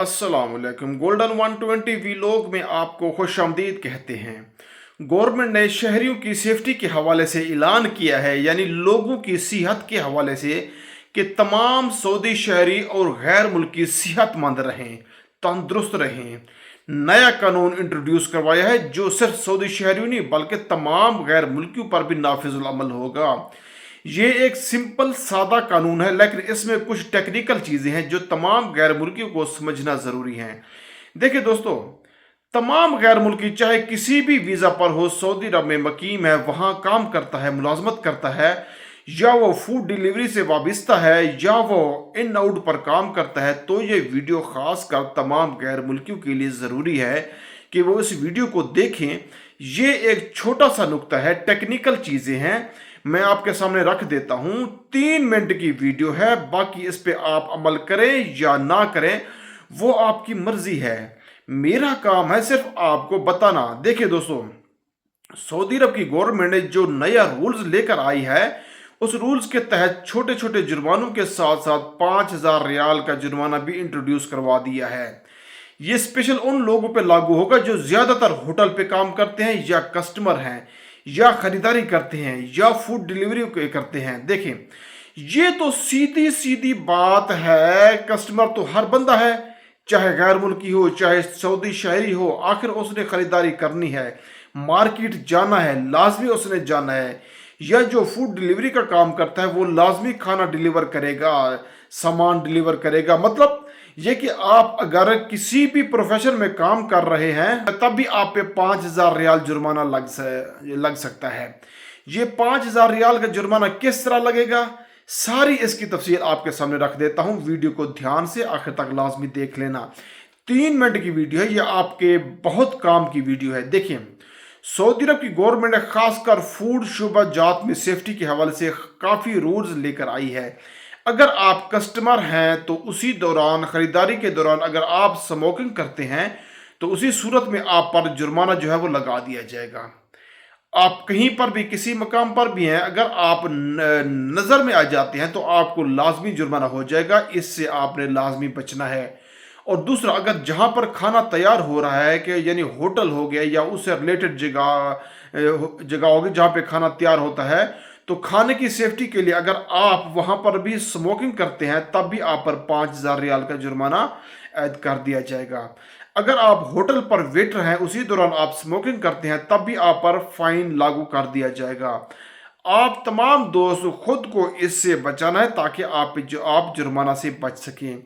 अस्सलाम वालेकुम। Golden 120 vlog में आपको खुशामदीद कहते हैं। गवर्नमेंट ने शहरियों की सेफ्टी के हवाले से ऐलान किया है, यानी लोगों की सेहत के हवाले से, कि तमाम सऊदी शहरी और गैर मुल्की सेहतमंद रहें, तंदुरुस्त रहें। नया कानून इंट्रोड्यूस करवाया है जो सिर्फ सऊदी शहरियों नहीं बल्कि तमाम गैर मुल्कियों पर भी नाफिजुल अमल होगा। ये एक सिंपल सादा कानून है, लेकिन इसमें कुछ टेक्निकल चीज़ें हैं जो तमाम गैर मुल्कियों को समझना ज़रूरी है। देखिए दोस्तों, तमाम गैर मुल्की चाहे किसी भी वीज़ा पर हो, सऊदी अरब में मकीम है, वहाँ काम करता है, मुलाजमत करता है, या वो फूड डिलीवरी से वाबस्ता है, या वो इन आउट पर काम करता है, तो ये वीडियो ख़ास कर तमाम गैर मुल्कियों के लिए ज़रूरी है कि वो इस वीडियो को देखें। ये एक छोटा सा नुक्ता है, टेक्निकल चीज़ें हैं, मैं आपके सामने रख देता हूं। 3 मिनट की वीडियो है, बाकी इस पे आप अमल करें या ना करें वो आपकी मर्जी है। मेरा काम है सिर्फ आपको बताना। देखिए दोस्तों, सऊदी अरब की गवर्नमेंट ने जो नया रूल्स लेकर आई है, उस रूल्स के तहत छोटे छोटे जुर्मानों के साथ साथ 5,000 रियाल का जुर्माना भी इंट्रोड्यूस करवा दिया है। ये स्पेशल उन लोगों पे लागू होगा जो ज्यादातर होटल पे काम करते हैं, या कस्टमर हैं, या खरीदारी करते हैं, या फूड डिलीवरी करते हैं। देखें, ये तो सीधी सीधी बात है। कस्टमर तो हर बंदा है, चाहे गैर मुल्की हो चाहे सऊदी शहरी हो, आखिर उसने खरीदारी करनी है, मार्केट जाना है, लाजमी उसने जाना है। या जो फूड डिलीवरी का काम करता है वो लाजमी खाना डिलीवर करेगा, सामान डिलीवर करेगा। मतलब ये कि आप अगर किसी भी प्रोफेशन में काम कर रहे हैं तब भी आप पे 5,000 रियाल जुर्माना लग सकता है। ये 5,000 रियाल का जुर्माना किस तरह लगेगा, सारी इसकी तफसील आपके सामने रख देता हूं। वीडियो को ध्यान से आखिर तक लाजमी देख लेना। 3 मिनट की वीडियो है, ये आपके बहुत काम की वीडियो है। देखिए, सऊदी अरब की गवर्नमेंट ने खासकर फूड शुबा जात में सेफ्टी के हवाले से काफ़ी रूल्स लेकर आई है। अगर आप कस्टमर हैं तो उसी दौरान, खरीदारी के दौरान अगर आप स्मोकिंग करते हैं तो उसी सूरत में आप पर जुर्माना जो है वो लगा दिया जाएगा। आप कहीं पर भी किसी मकाम पर भी हैं, अगर आप नज़र में आ जाते हैं तो आपको लाजमी जुर्माना हो जाएगा। इससे आपने लाजमी बचना है। और दूसरा, अगर जहाँ पर खाना तैयार हो रहा है, कि यानी होटल हो गया या उससे रिलेटेड जगह होगी जहाँ पे खाना तैयार होता है, तो खाने की सेफ्टी के लिए अगर आप वहाँ पर भी स्मोकिंग करते हैं तब भी आप पर 5,000 रियाल का जुर्माना ऐड कर दिया जाएगा। अगर आप होटल पर वेटर हैं, उसी दौरान आप स्मोकिंग करते हैं, तब भी आप पर फाइन लागू कर दिया जाएगा। आप तमाम दोस्त खुद को इससे बचाना है ताकि आप जुर्माना से बच सकें।